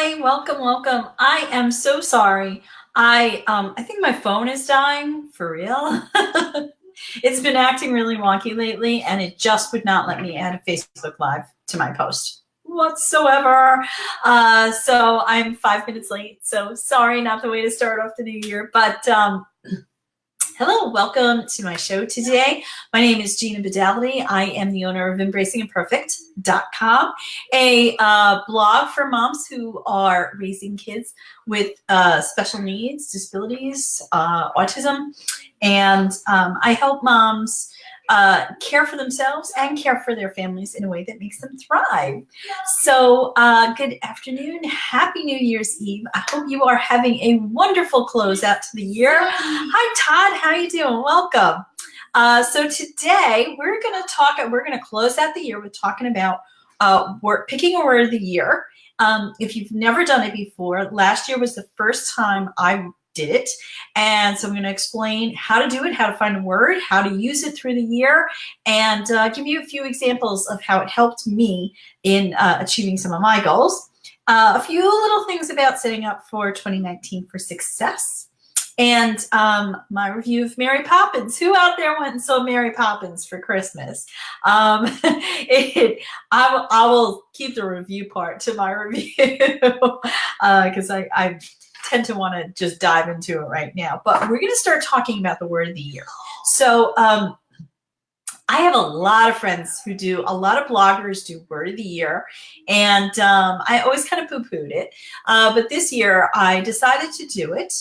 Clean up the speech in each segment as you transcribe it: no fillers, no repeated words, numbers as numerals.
Hi, welcome, welcome. I am so sorry. I think my phone is dying for real. It's been acting really wonky lately, and it just would not let me add a Facebook Live to my post whatsoever. So I'm 5 minutes late. So sorry, not the way to start off the new year, but hello, welcome to my show today. My name is Gina Badality. I am the owner of EmbracingImperfect.com, a blog for moms who are raising kids with special needs, disabilities, autism, and I help moms care for themselves and care for their families in a way that makes them thrive. So good afternoon. Happy New Year's Eve. I hope you are having a wonderful close out to the year. Hi, Todd. How you doing? Welcome. So today we're going to close out the year with talking about picking a word of the year. If you've never done it before, last year was the first time I did it. And so I'm going to explain how to do it, how to find a word, how to use it through the year, and give you a few examples of how it helped me in achieving some of my goals. A few little things about setting up for 2019 for success. And my review of Mary Poppins. Who out there went and saw Mary Poppins for Christmas? I will keep the review part to my review because I tend to want to just dive into it right now. But we're going to start talking about the word of the year. So I have a lot of friends who do, a lot of bloggers do word of the year, and I always kind of poo-pooed it. But this year I decided to do it.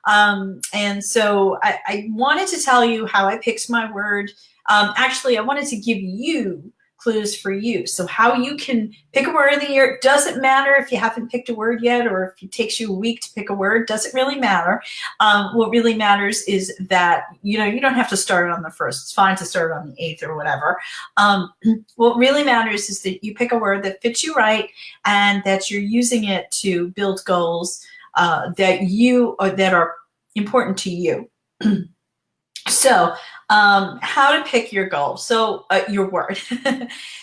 And so I wanted to tell you how I picked my word. Actually, I wanted to give you clues for you. So how you can pick a word of the year. Doesn't matter if you haven't picked a word yet, or if it takes you a week to pick a word. Doesn't really matter. What really matters is that, you don't have to start it on the first. It's fine to start on the 8th or whatever. What really matters is that you pick a word that fits you right, and that you're using it to build goals that are important to you. So how to pick your goal. So your word.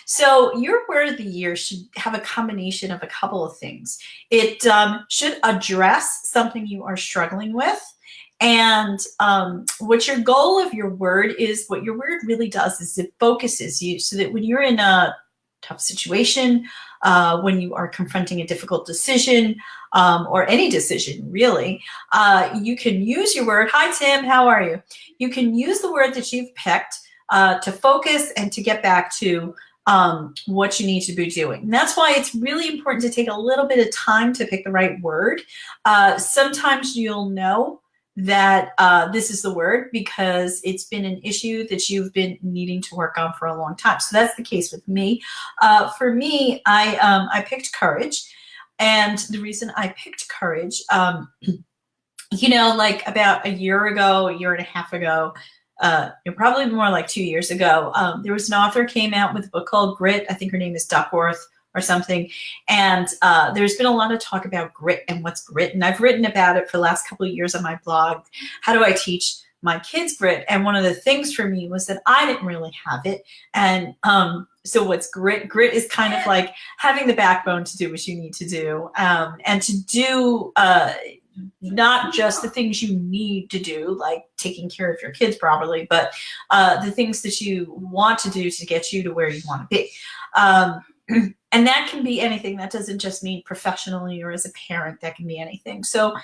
So your word of the year should have a combination of a couple of things. It should address something you are struggling with. And what your goal of your word is, what your word really does is it focuses you so that when you're in a tough situation, when you are confronting a difficult decision, or any decision really, you can use your word. Hi, Tim, how are you? You can use the word that you've picked to focus and to get back to what you need to be doing. And that's why it's really important to take a little bit of time to pick the right word. Sometimes you'll know that this is the word because it's been an issue that you've been needing to work on for a long time. So that's the case with me. For me, I picked courage. And the reason I picked courage, like about a year ago, a year and a half ago, probably more like 2 years ago, there was an author came out with a book called Grit. I think her name is Duckworth or something. And there's been a lot of talk about grit and what's grit. And I've written about it for the last couple of years on my blog. How do I teach my kids grit? And one of the things for me was that I didn't really have it. And so what's grit? Grit is kind of like having the backbone to do what you need to do, and to do not just the things you need to do, like taking care of your kids properly, but the things that you want to do to get you to where you want to be. And that can be anything. That doesn't just mean professionally or as a parent. That can be anything. So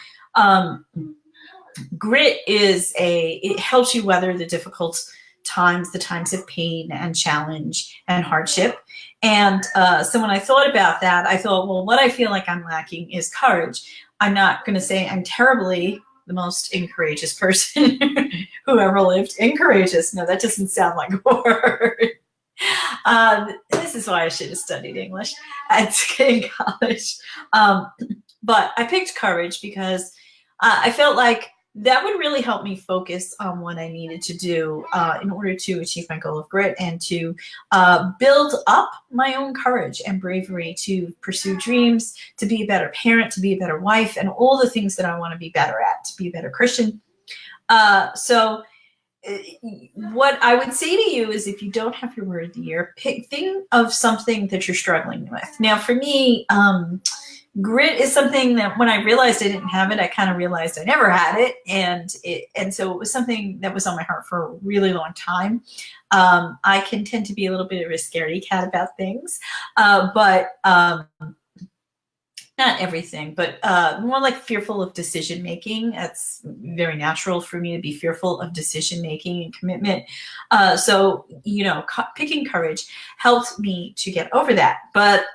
grit it helps you weather the difficult times, the times of pain and challenge and hardship. And so when I thought about that, I thought, well, what I feel like I'm lacking is courage. I'm not going to say I'm terribly the most incourageous person who ever lived. Incourageous. No, that doesn't sound like a word. This is why I should have studied English in college. But I picked courage because I felt like that would really help me focus on what I needed to do in order to achieve my goal of grit, and to build up my own courage and bravery to pursue dreams, to be a better parent, to be a better wife, and all the things that I want to be better at, to be a better Christian. So what I would say to you is, if you don't have your word of the year, think of something that you're struggling with. Now, for me, Grit is something that when I realized I didn't have it, I kind of realized I never had it. And so it was something that was on my heart for a really long time. I can tend to be a little bit of a scaredy cat about things, but not everything, but more like fearful of decision making. That's very natural for me to be fearful of decision making and commitment. So, picking courage helped me to get over that. But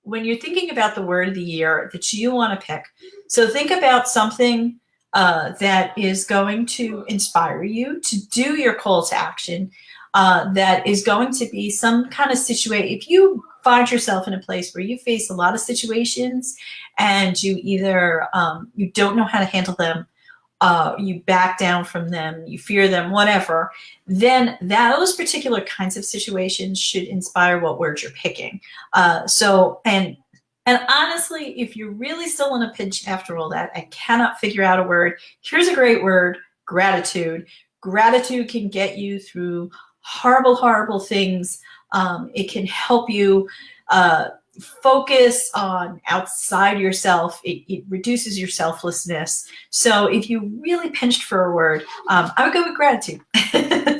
when you're thinking about the word of the year that you want to pick, so think about something that is going to inspire you to do your call to action. That is going to be some kind of situation. If you find yourself in a place where you face a lot of situations and you either you don't know how to handle them, you back down from them, you fear them, whatever, then those particular kinds of situations should inspire what word you're picking. And honestly, if you're really still in a pinch after all that, I cannot figure out a word. Here's a great word: gratitude. Gratitude can get you through horrible, horrible things. It can help you focus on outside yourself. It reduces your selflessness. So if you really pinched for a word, I would go with gratitude.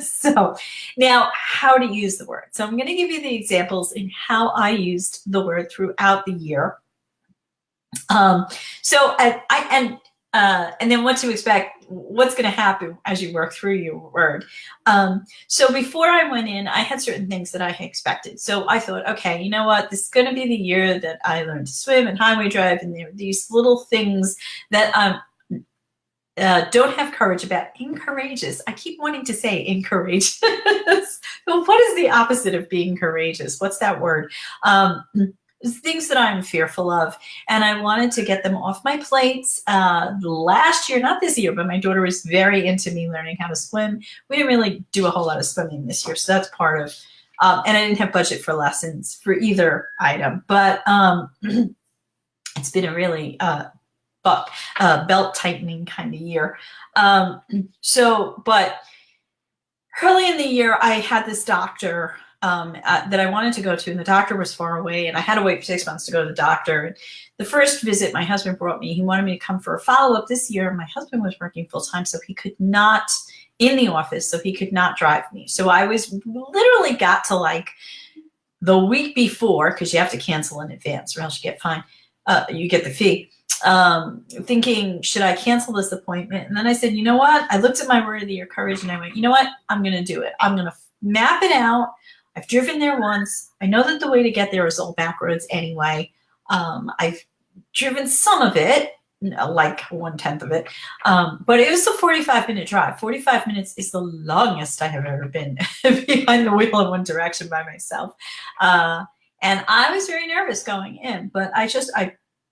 So now, how to use the word. So I'm going to give you the examples in how I used the word throughout the year. And then what to expect, what's going to happen as you work through your word. So before I went in, I had certain things that I expected. So I thought, okay, you know what? This is going to be the year that I learned to swim and highway drive. And there are these little things that don't have courage about. Incourageous. I keep wanting to say incourageous. Well, what is the opposite of being courageous? What's that word? Things that I'm fearful of, and I wanted to get them off my plates. Last year, not this year, but my daughter was very into me learning how to swim. We didn't really do a whole lot of swimming this year, so that's part of, and I didn't have budget for lessons for either item, but it's been a really belt tightening kind of year. But early in the year, I had this doctor that I wanted to go to, and the doctor was far away, and I had to wait for 6 months to go to the doctor. And the first visit my husband brought me, he wanted me to come for a follow-up this year. My husband was working full-time, so he could not, in the office, so he could not drive me. So I was literally got to like the week before, because you have to cancel in advance or else you get fined, you get the fee. Thinking, should I cancel this appointment? And then I said, you know what? I looked at my word of the year, courage, and I went, you know what? I'm going to do it. I'm going to map it out. I've driven there once. I know that the way to get there is all back roads anyway. I've driven some of it, like 1/10 of it, but it was a 45-minute drive. 45 minutes is the longest I have ever been behind the wheel in one direction by myself. And I was very nervous going in, but I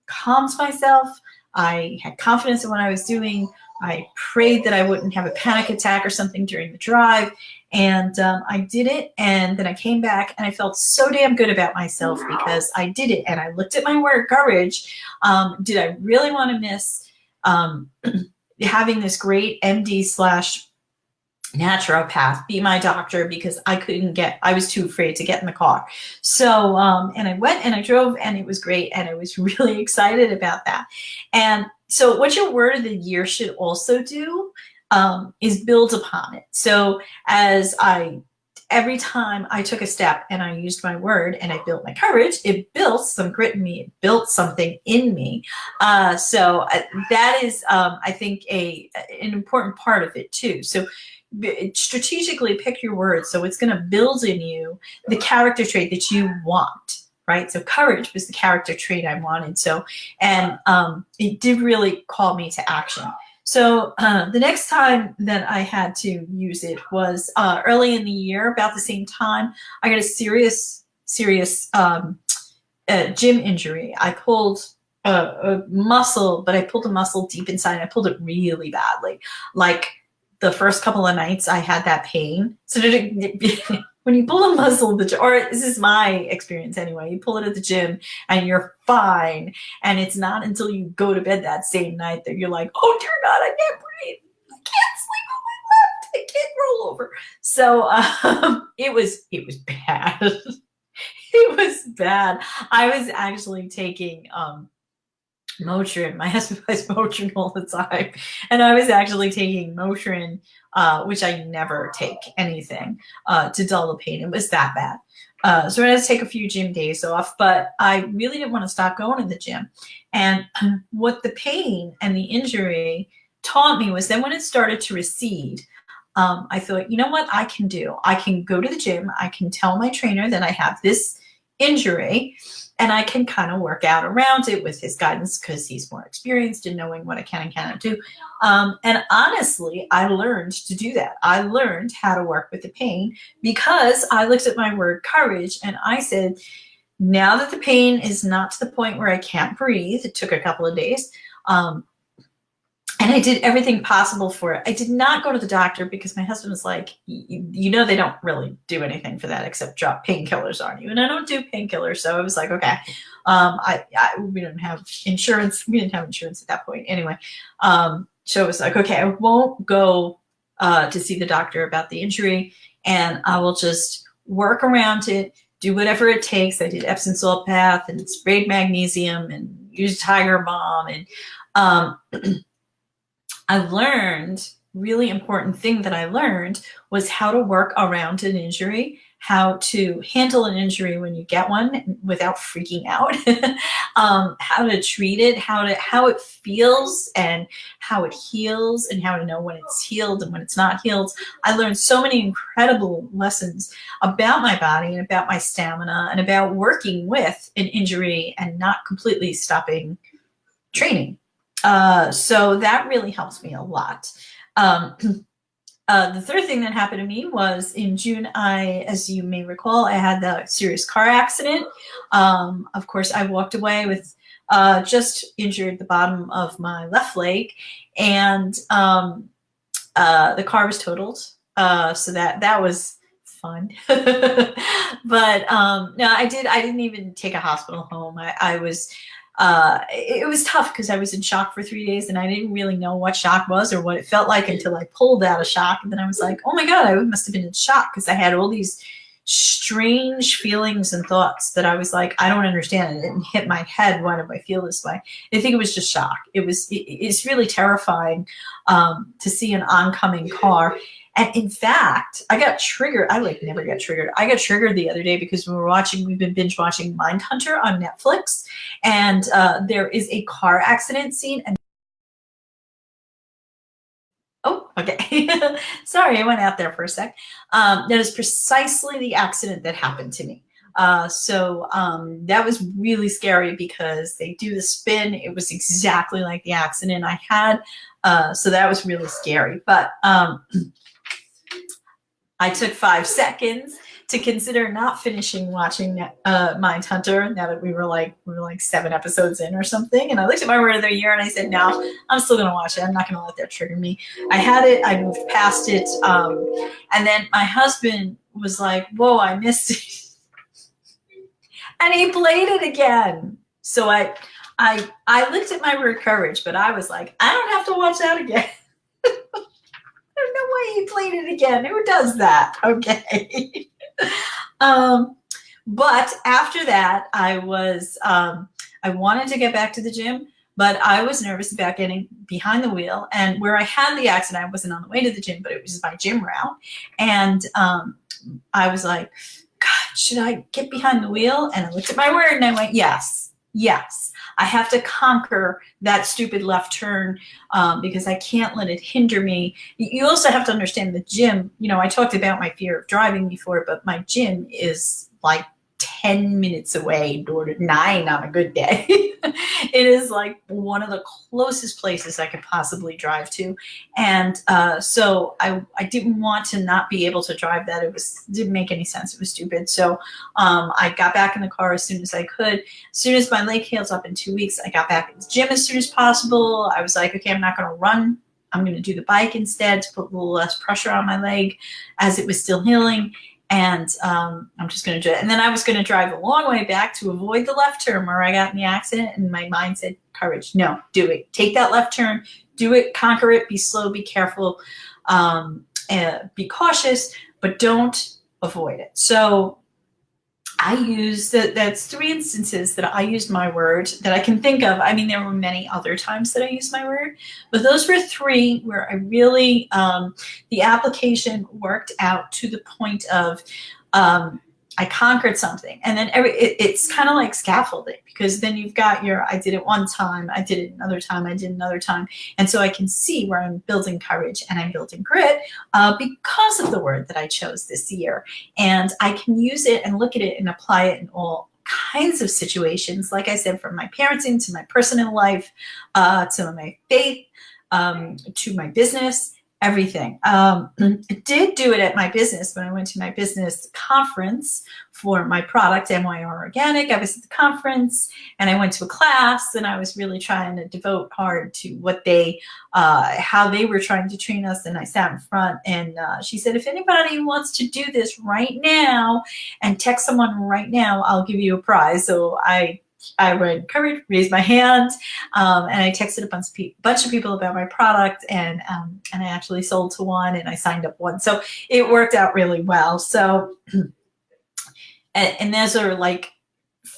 calmed myself. I had confidence in what I was doing. I prayed that I wouldn't have a panic attack or something during the drive. And I did it. And then I came back and I felt so damn good about myself because I did it. And I looked at my word, courage. Did I really want to miss having this great MD / naturopath be my doctor, because I was too afraid to get in the car. So, and I went and I drove and it was great. And I was really excited about that. And so what your word of the year should also do is build upon it. So every time I took a step and I used my word and I built my courage, it built some grit in me. It built something in me. So that is, I think, an important part of it too. So strategically pick your words. So it's going to build in you the character trait that you want. Right. So courage was the character trait I wanted. So, and it did really call me to action. So the next time that I had to use it was early in the year, about the same time. I got a serious gym injury. I pulled a muscle, but I pulled a muscle deep inside. I pulled it really badly. Like the first couple of nights I had that pain. So when you pull a muscle, or this is my experience anyway, you pull it at the gym and you're fine. And it's not until you go to bed that same night that you're like, oh dear God, I can't breathe. I can't sleep on my left. I can't roll over. So it was bad. It was bad. I was actually taking Motrin. My husband buys Motrin all the time, and I was actually taking Motrin, which I never take anything to dull the pain. It was that bad. So I had to take a few gym days off, but I really didn't want to stop going to the gym. And what the pain and the injury taught me was then when it started to recede, I thought, you know what I can do? I can go to the gym. I can tell my trainer that I have this injury, and I can kind of work out around it with his guidance because he's more experienced in knowing what I can and cannot do. And honestly, I learned to do that. I learned how to work with the pain because I looked at my word courage and I said, now that the pain is not to the point where I can't breathe, it took a couple of days, and I did everything possible for it. I did not go to the doctor because my husband was like, you know, they don't really do anything for that except drop painkillers on you. And I don't do painkillers. So I was like, okay, we didn't have insurance. We didn't have insurance at that point anyway. So it was like, okay, I won't go to see the doctor about the injury, and I will just work around it, do whatever it takes. I did Epsom salt bath and sprayed magnesium and used Tiger Balm. And I learned, really important thing that I learned was how to work around an injury, how to handle an injury when you get one without freaking out, how to treat it, how it feels and how it heals, and how to know when it's healed and when it's not healed. I learned so many incredible lessons about my body and about my stamina and about working with an injury and not completely stopping training. So that really helps me a lot. The third thing that happened to me was in June, as you may recall, I had the serious car accident. Of course, I walked away with just injured the bottom of my left leg, and the car was totaled. So that was fun. But no, I didn't even take a hospital home. It was tough because I was in shock for 3 days and I didn't really know what shock was or what it felt like until I pulled out of shock. And then I was like, oh my God, I must have been in shock because I had all these strange feelings and thoughts that I was like, I don't understand. It didn't hit my head. Why do I feel this way? I think it was just shock. It's really terrifying to see an oncoming car. And in fact, I got triggered. I never get triggered. I got triggered the other day because we've been binge watching Mindhunter on Netflix. And there is a car accident scene. And oh, okay. Sorry, I went out there for a sec. That is precisely the accident that happened to me. So that was really scary because they do the spin. It was exactly like the accident I had. So that was really scary. But I took 5 seconds to consider not finishing watching Mindhunter now that we were like 7 episodes in or something. And I looked at my word of the year and I said, no, I'm still going to watch it. I'm not going to let that trigger me. I had it. I moved past it. And then my husband was like, whoa, I missed it. And he played it again. So I looked at my word courage, but I was like, I don't have to watch that again. I don't know why he played it again. Who does that? Okay. But after that, I wanted to get back to the gym, but I was nervous about getting behind the wheel. And where I had the accident, I wasn't on the way to the gym, but it was my gym route. And I was like, God, should I get behind the wheel? And I looked at my word and I went, yes. I have to conquer that stupid left turn because I can't let it hinder me. You also have to understand the gym. You know, I talked about my fear of driving before, but my gym is like 10 minutes away, door to 9 on a good day. It is like one of the closest places I could possibly drive to. And so I didn't want to not be able to drive that. Didn't make any sense. It was stupid. So I got back in the car as soon as I could. As soon as my leg heals up in 2 weeks, I got back in the gym as soon as possible. I was like, okay, I'm not going to run. I'm going to do the bike instead to put a little less pressure on my leg as it was still healing. And I'm just going to do it. And then I was going to drive a long way back to avoid the left turn where I got in the accident. And my mind said, courage, no, do it. Take that left turn, do it, conquer it, be slow, be careful, be cautious, but don't avoid it. So I used that's 3 instances that I used my word that I can think of. I mean, there were many other times that I used my word, but those were 3 where I really, the application worked out to the point of, I conquered something. And then it's kind of like scaffolding, because then you've got your, I did it one time, I did it another time, I did another time. And so I can see where I'm building courage and I'm building grit because of the word that I chose this year. And I can use it and look at it and apply it in all kinds of situations. Like I said, from my parenting to my personal life, to my faith, to my business, everything. I did do it at my business when I went to my business conference for my product, MYR Organic. I was at the conference and I went to a class, and I was really trying to devote hard to what they, how they were trying to train us. And I sat in front, and she said, if anybody wants to do this right now and text someone right now, I'll give you a prize. So I went courage, raised my hand, and I texted a bunch of people about my product, and I actually sold to one, and I signed up one. So it worked out really well. So, and those are like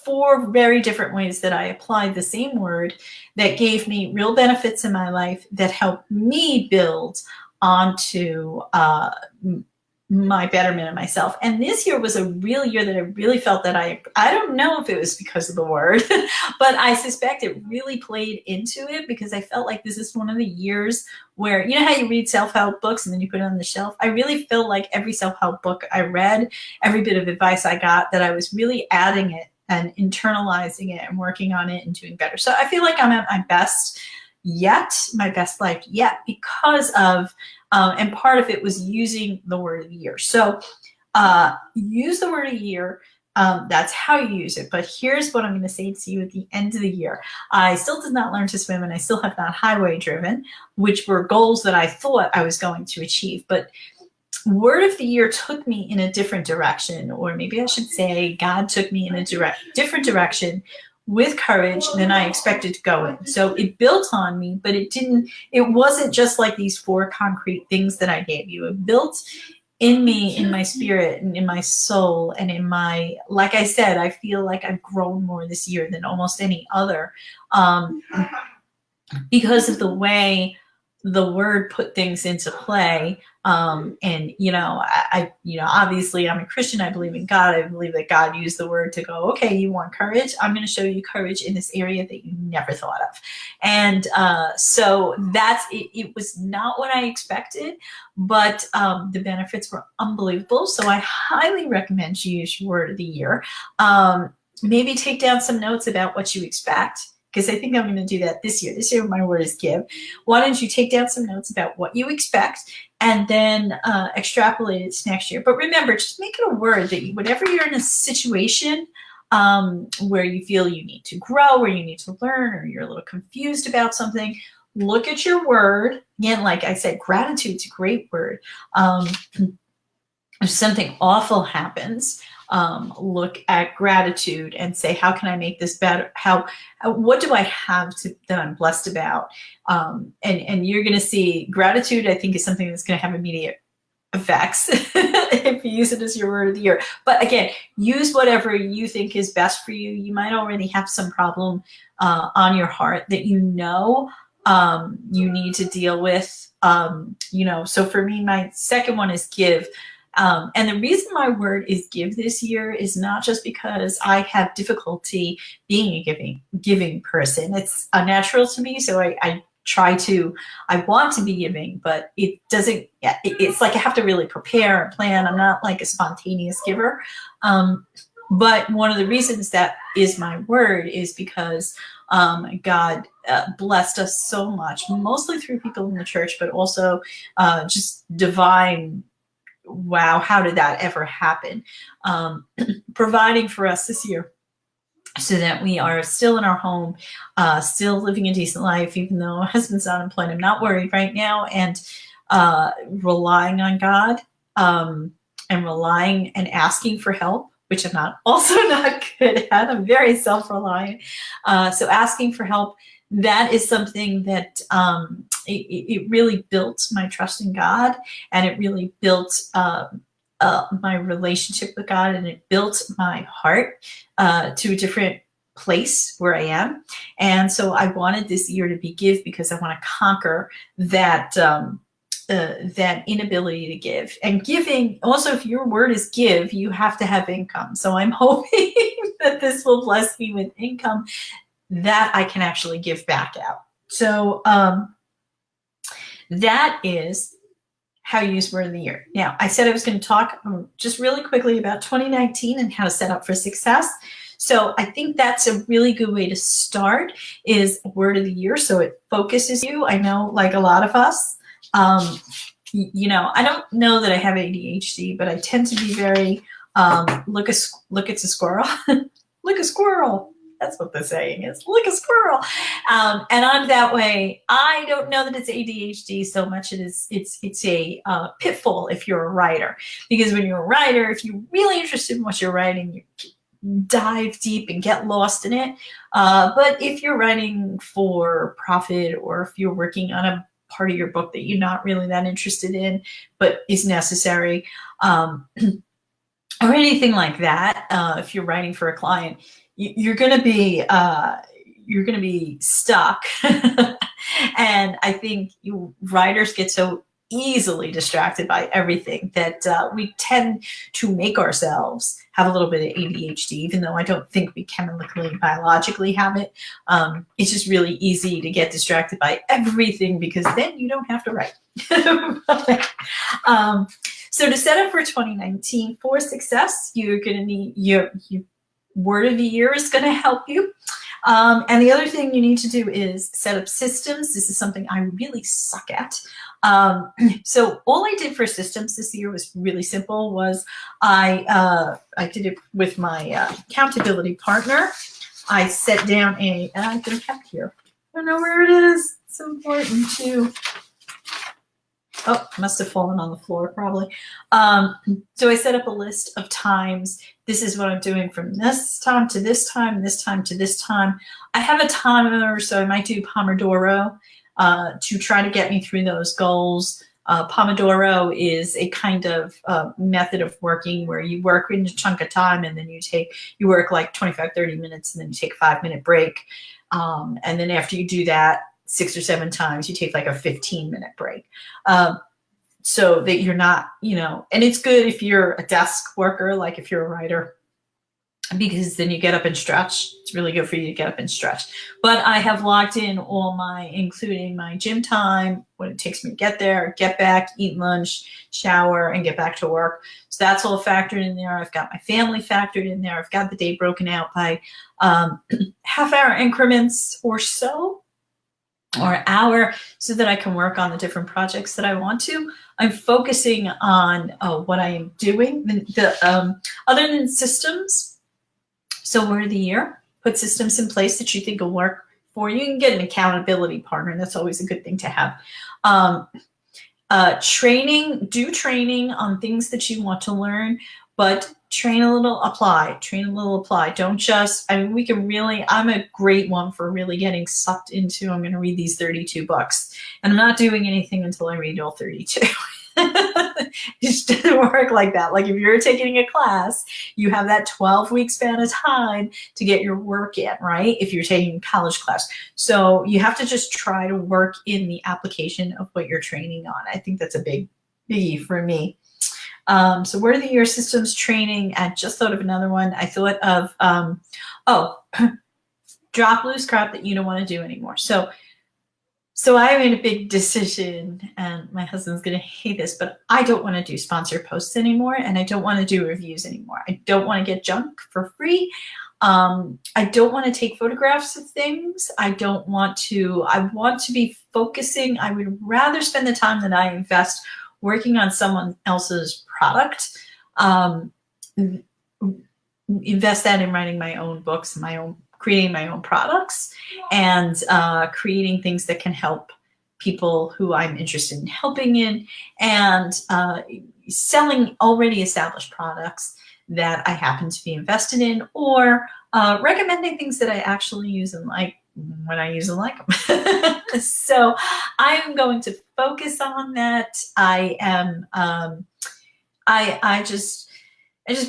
4 very different ways that I applied the same word that gave me real benefits in my life, that helped me build onto my betterment of myself. And this year was a real year that I really felt that I don't know if it was because of the word, but I suspect it really played into it, because I felt like this is one of the years where, you know how you read self-help books and then you put it on the shelf? I really feel like every self-help book I read, every bit of advice I got, that I was really adding it and internalizing it and working on it and doing better. So I feel like I'm at my best yet, my best life yet, because of, and part of it was using the word of the year. So use the word of the year. That's how you use it. But here's what I'm going to say to you at the end of the year. I still did not learn to swim, and I still have not highway driven, which were goals that I thought I was going to achieve. But word of the year took me in a different direction, or maybe I should say God took me in a different direction with courage than I expected to go in. So it built on me, but it wasn't just like these 4 concrete things that I gave you. It built in me, in my spirit, and in my soul, and in my, like I said, I feel like I've grown more this year than almost any other, because of the way the word put things into play. And, you know, obviously I'm a Christian. I believe in God. I believe that God used the word to go, okay, you want courage? I'm going to show you courage in this area that you never thought of. And so that's, it was not what I expected, but the benefits were unbelievable. So I highly recommend you use your word of the year. Maybe take down some notes about what you expect, because I think I'm going to do that this year. This year, my word is give. Why don't you take down some notes about what you expect, and then extrapolate it to next year. But remember, just make it a word that whenever you're in a situation where you feel you need to grow, or you need to learn, or you're a little confused about something, look at your word. Again, like I said, gratitude's a great word. If something awful happens, look at gratitude and say, how can I make this better? What do I have that I'm blessed about? And you're going to see gratitude, I think, is something that's going to have immediate effects if you use it as your word of the year. But again, use whatever you think is best for you. You might already have some problem on your heart that you need to deal with. So for me, my second one is give. And the reason my word is give this year is not just because I have difficulty being a giving person. It's unnatural to me. So I want to be giving, but it doesn't, it's like I have to really prepare and plan. I'm not like a spontaneous giver. But one of the reasons that is my word is because God blessed us so much, mostly through people in the church, but also just divine. Wow, how did that ever happen? Providing for us this year so that we are still in our home, still living a decent life, even though my husband's not employed. I'm not worried right now, and relying on God, and relying and asking for help, which I'm also not good at. I'm very self-reliant. So asking for help, that is something that it really built my trust in God, and it really built my relationship with God, and it built my heart to a different place where I am. And so I wanted this year to be give, because I want to conquer that that inability to give. And giving, also, if your word is give, you have to have income. So I'm hoping that this will bless me with income that I can actually give back out. So that is how you use word of the year. Now, I said I was going to talk just really quickly about 2019 and how to set up for success. So I think that's a really good way to start, is word of the year, so it focuses you. I know, like a lot of us, you know, I don't know that I have ADHD, but I tend to be very, look, it's a squirrel. Look, a squirrel. That's what the saying is. Look, a squirrel. And I'm that way. I don't know that it's ADHD so much. It's a pitfall if you're a writer, because when you're a writer, if you're really interested in what you're writing, you dive deep and get lost in it. But if you're writing for profit, or if you're working on a part of your book that you're not really that interested in, but is necessary, or anything like that, if you're writing for a client, you're going to be stuck. And I think writers get so easily distracted by everything that we tend to make ourselves have a little bit of ADHD, even though I don't think we chemically, biologically have it. It's just really easy to get distracted by everything, because then you don't have to write. So to set up for 2019 for success, you're going to need your word of the year is going to help you. And the other thing you need to do is set up systems. This is something I really suck at. So all I did for systems this year was really simple. Was I did it with my accountability partner. I set down and I've been kept here. I don't know where it is. It's important too. Oh, must have fallen on the floor probably. So I set up a list of times. This is what I'm doing from this time to this time, this time to this time. I have a timer, so I might do Pomodoro to try to get me through those goals. Pomodoro is a kind of method of working where you work in a chunk of time, and then you work like 25, 30 minutes, and then you take a 5-minute break. And then after you do that 6 or 7 times, you take like a 15-minute break. So that you're not, and it's good if you're a desk worker, like if you're a writer, because then you get up and stretch. It's really good for you to get up and stretch. But I have locked in all including my gym time, what it takes me to get there, get back, eat lunch, shower, and get back to work. So that's all factored in there. I've got my family factored in there. I've got the day broken out by half-hour increments or so, or an hour, so that I can work on the different projects that I want to. I'm focusing on what I am doing. Other than systems, so word of the year, put systems in place that you think will work for you. You can get an accountability partner, and that's always a good thing to have. Do training on things that you want to learn, but train a little, apply. Don't just, we can really, I'm a great one for really getting sucked into, I'm going to read these 32 books. And I'm not doing anything until I read all 32. It just doesn't work like that. Like if you're taking a class, you have that 12-week span of time to get your work in, right? If you're taking a college class. So you have to just try to work in the application of what you're training on. I think that's a biggie for me. So word of the year, systems, training. I just thought of another one. I thought of, drop loose crap that you don't want to do anymore. So I made a big decision, and my husband's going to hate this, but I don't want to do sponsored posts anymore, and I don't want to do reviews anymore. I don't want to get junk for free. I don't want to take photographs of things. I want to be focusing. I would rather spend the time that I invest working on someone else's product, invest that in writing my own books, creating my own products, and creating things that can help people who I'm interested in helping in, and selling already established products that I happen to be invested in, or recommending things that I actually use and like when I use and like them. So I'm going to focus on that. I am I just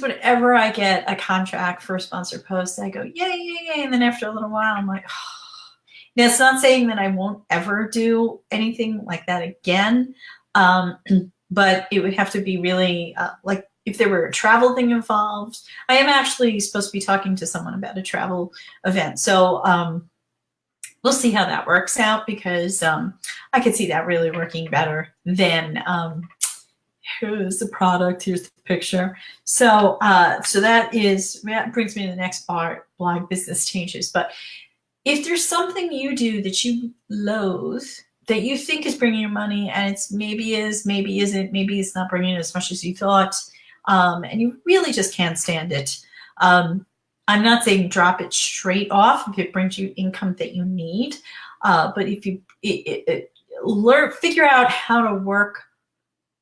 whenever I get a contract for a sponsored post, I go, yay, yay, yay. And then after a little while, I'm like, oh. Now, it's not saying that I won't ever do anything like that again. But it would have to be really like if there were a travel thing involved. I am actually supposed to be talking to someone about a travel event. So we'll see how that works out, because I could see that really working better than here's the product, here's the picture. So that brings me to the next part, blog business changes. But if there's something you do that you loathe, that you think is bringing you money, and it's maybe isn't, maybe it's not bringing as much as you thought, and you really just can't stand it. I'm not saying drop it straight off if it brings you income that you need, but if you figure out how to work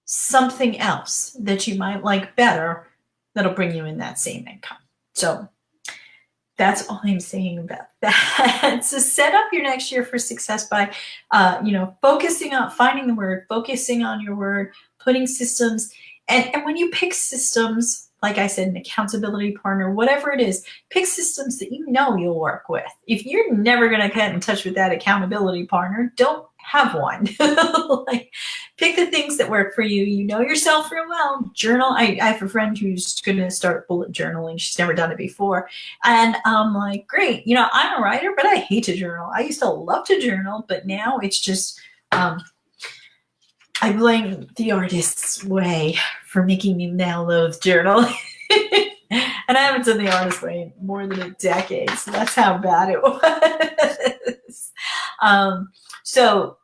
something else that you might like better, that'll bring you in that same income. So that's all I'm saying about that. So set up your next year for success by, focusing on finding the word, focusing on your word, putting systems. And when you pick systems, like I said, an accountability partner, whatever it is, pick systems that you know you'll work with. If you're never going to get in touch with that accountability partner, don't have one. Like, pick the things that work for you. You know yourself real well. Journal. I have a friend who's going to start bullet journaling. She's never done it before. And I'm like, great. I'm a writer, but I hate to journal. I used to love to journal, but now it's just, I blame the artist's way for making me now loathe journaling. And I haven't done the artist way in more than a decade, so that's how bad it was. So,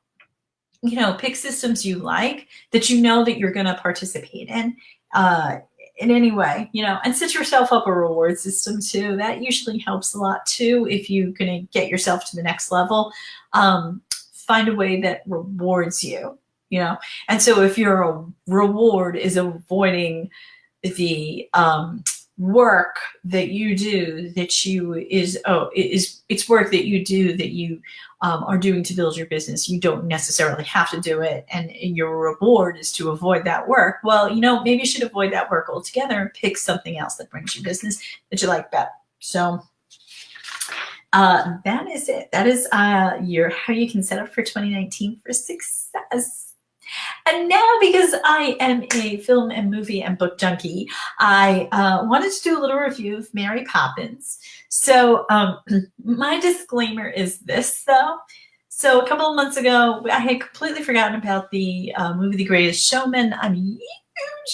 pick systems you like, that you know that you're going to participate in any way, and set yourself up a reward system too. That usually helps a lot too if you're going to get yourself to the next level. Find a way that rewards you, and so if your reward is avoiding the work that you do, it's work that you do that you are doing to build your business. You don't necessarily have to do it, and your reward is to avoid that work. Well, maybe you should avoid that work altogether and pick something else that brings you business that you like better. So that is it. That is how you can set up for 2019 for success. And now, because I am a film and movie and book junkie, I wanted to do a little review of Mary Poppins. So my disclaimer is this, though. So a couple of months ago, I had completely forgotten about the movie The Greatest Showman. I'm a huge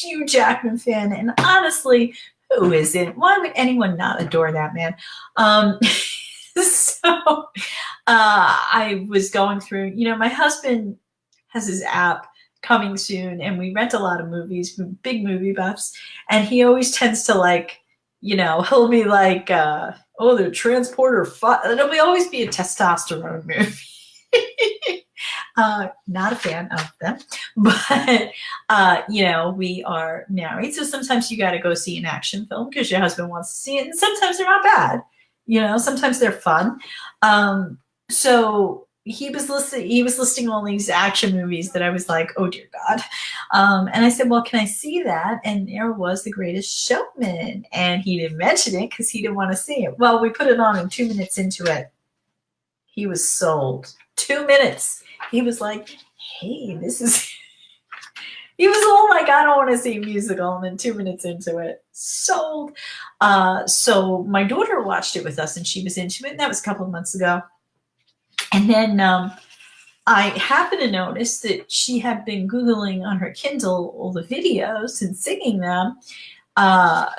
Hugh Jackman fan, and honestly, who isn't? Why would anyone not adore that man? So I was going through, my husband has his app coming soon, and we rent a lot of movies, big movie buffs, and he always tends to he'll be like, the Transporter 5. It'll always be a testosterone movie. Not a fan of them, but we are married, so sometimes you got to go see an action film because your husband wants to see it, and sometimes they're not bad. Sometimes they're fun. So he was listing all these action movies that I was like, oh dear God. And I said, well, can I see that? And there was The Greatest Showman, and he didn't mention it because he didn't want to see it. Well, we put it on, and 2 minutes into it, he was sold. 2 minutes. He was like, hey, this is, he was all like, I don't want to see a musical. And then 2 minutes into it, sold. So my daughter watched it with us, and she was into it. And that was a couple of months ago. And then I happened to notice that she had been Googling on her Kindle all the videos and singing them.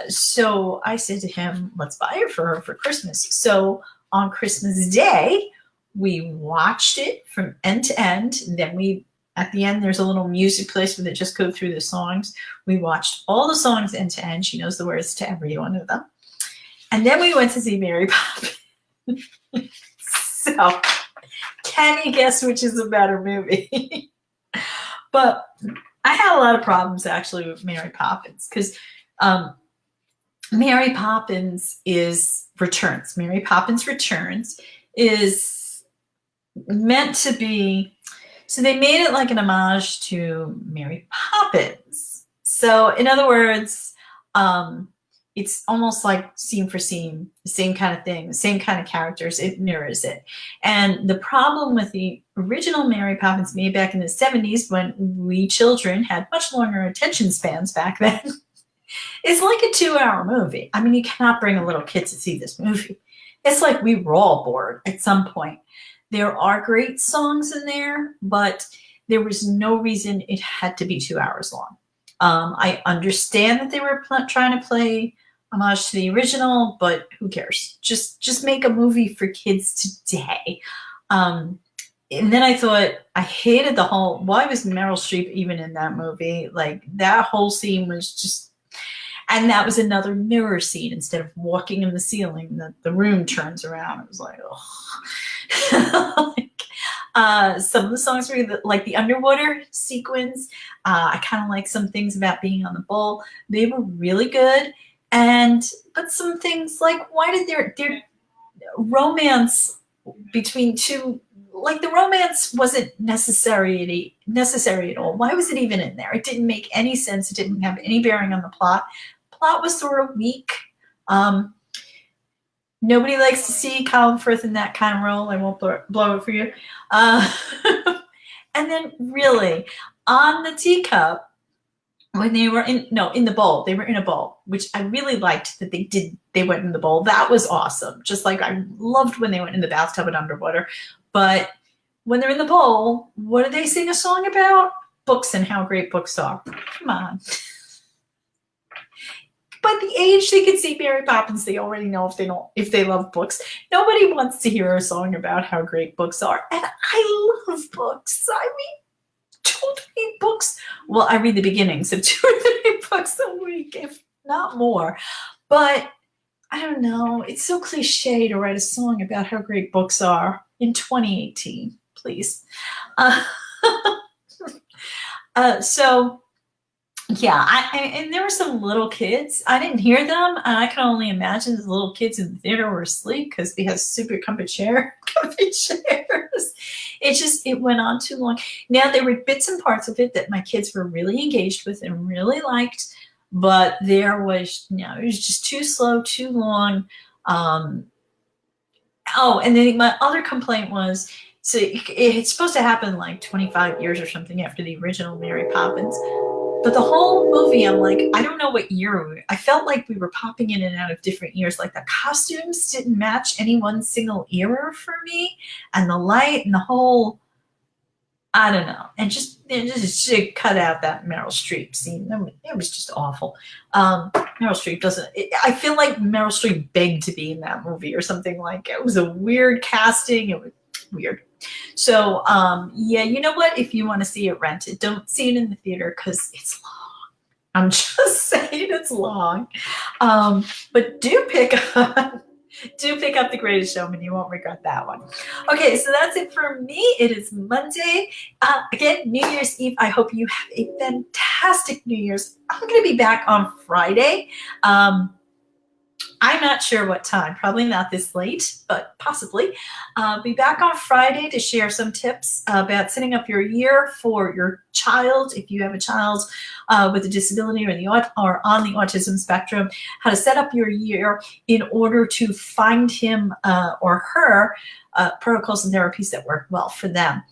So I said to him, let's buy it for her for Christmas. So on Christmas Day, we watched it from end to end. And then at the end, there's a little music place where they just go through the songs. We watched all the songs end to end. She knows the words to every one of them. And then we went to see Mary Poppins. So can you guess which is a better movie? But I had a lot of problems actually with Mary Poppins because Mary Poppins Returns. Mary Poppins Returns is meant to be, so they made it like an homage to Mary Poppins. So in other words, it's almost like scene for scene, the same kind of thing, the same kind of characters. It mirrors it. And the problem with the original Mary Poppins made back in the 70s, when we children had much longer attention spans back then, is like a 2-hour movie. I mean, you cannot bring a little kid to see this movie. It's like we were all bored at some point. There are great songs in there, but there was no reason it had to be 2 hours long. I understand that they were trying to play homage to the original, but who cares? Just make a movie for kids today. And then I thought, I hated the whole, why was Meryl Streep even in that movie? Like, that whole scene was just, and that was another mirror scene. Instead of walking in the ceiling, the room turns around. It was like, oh. Some of the songs were like the underwater sequence. I kind of like some things about being on the bowl. They were really good. But some things like, why did their romance between two, like the romance wasn't necessary at all. Why was it even in there? It didn't make any sense. It didn't have any bearing on the plot. Plot was sort of weak. Nobody likes to see Colin Firth in that kind of role. I won't blow it for you. And then really, on the teacup, when they were in the bowl, they were in a bowl, which I really liked that they went in the bowl. That was awesome. Just like I loved when they went in the bathtub and underwater. But when they're in the bowl, what do they sing a song about? Books and how great books are. Come on. By the age they could see Mary Poppins, they already know if they love books. Nobody wants to hear a song about how great books are. And I love books. I read 2 or 3 books. Well, I read the beginnings of 2 or 3 books a week, if not more. But I don't know. It's so cliche to write a song about how great books are in 2018. Please. So yeah, and there were some little kids. I didn't hear them, and I can only imagine the little kids in the theater were asleep because we had super comfy chairs. It went on too long. Now, there were bits and parts of it that my kids were really engaged with and really liked, but it was just too slow, too long. And then my other complaint was, so it's supposed to happen like 25 years or something after the original Mary Poppins. But the whole movie, I'm like, I don't know what year I felt like we were popping in and out of different years. Like the costumes didn't match any one single era for me. And the light and the whole, I don't know. And just cut out that Meryl Streep scene. It was just awful. Meryl Streep I feel like Meryl Streep begged to be in that movie or something. Like, it was a weird casting. It was weird. So, yeah, you know what? If you want to see it, rent it. Don't see it in the theater because it's long. I'm just saying it's long. But do pick up The Greatest Showman. You won't regret that one. Okay, so that's it for me. It is Monday. Again, New Year's Eve. I hope you have a fantastic New Year's. I'm going to be back on Friday. I'm not sure what time, probably not this late, but possibly. Be back on Friday to share some tips about setting up your year for your child. If you have a child with a disability or on the autism spectrum, how to set up your year in order to find him or her protocols and therapies that work well for them.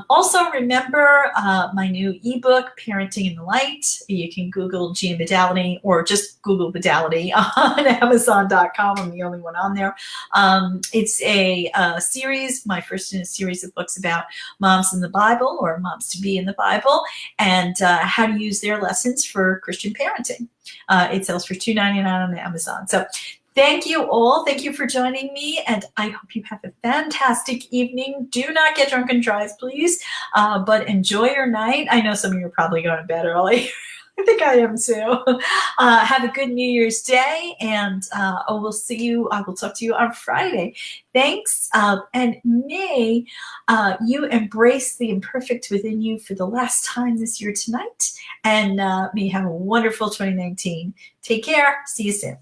Also, remember my new ebook, Parenting in the Light. You can Google Gia Vidality or just Google Vidality on Amazon.com. I'm the only one on there. It's a series, my first in a series of books about moms in the Bible or moms to be in the Bible and how to use their lessons for Christian parenting. It sells for $2.99 on Amazon. So thank you all. Thank you for joining me, and I hope you have a fantastic evening. Do not get drunk and drive, please, but enjoy your night. I know some of you are probably going to bed early. I think I am too. Have a good New Year's Day, and I will talk to you on Friday. Thanks, and may you embrace the imperfect within you for the last time this year tonight, and may you have a wonderful 2019. Take care. See you soon.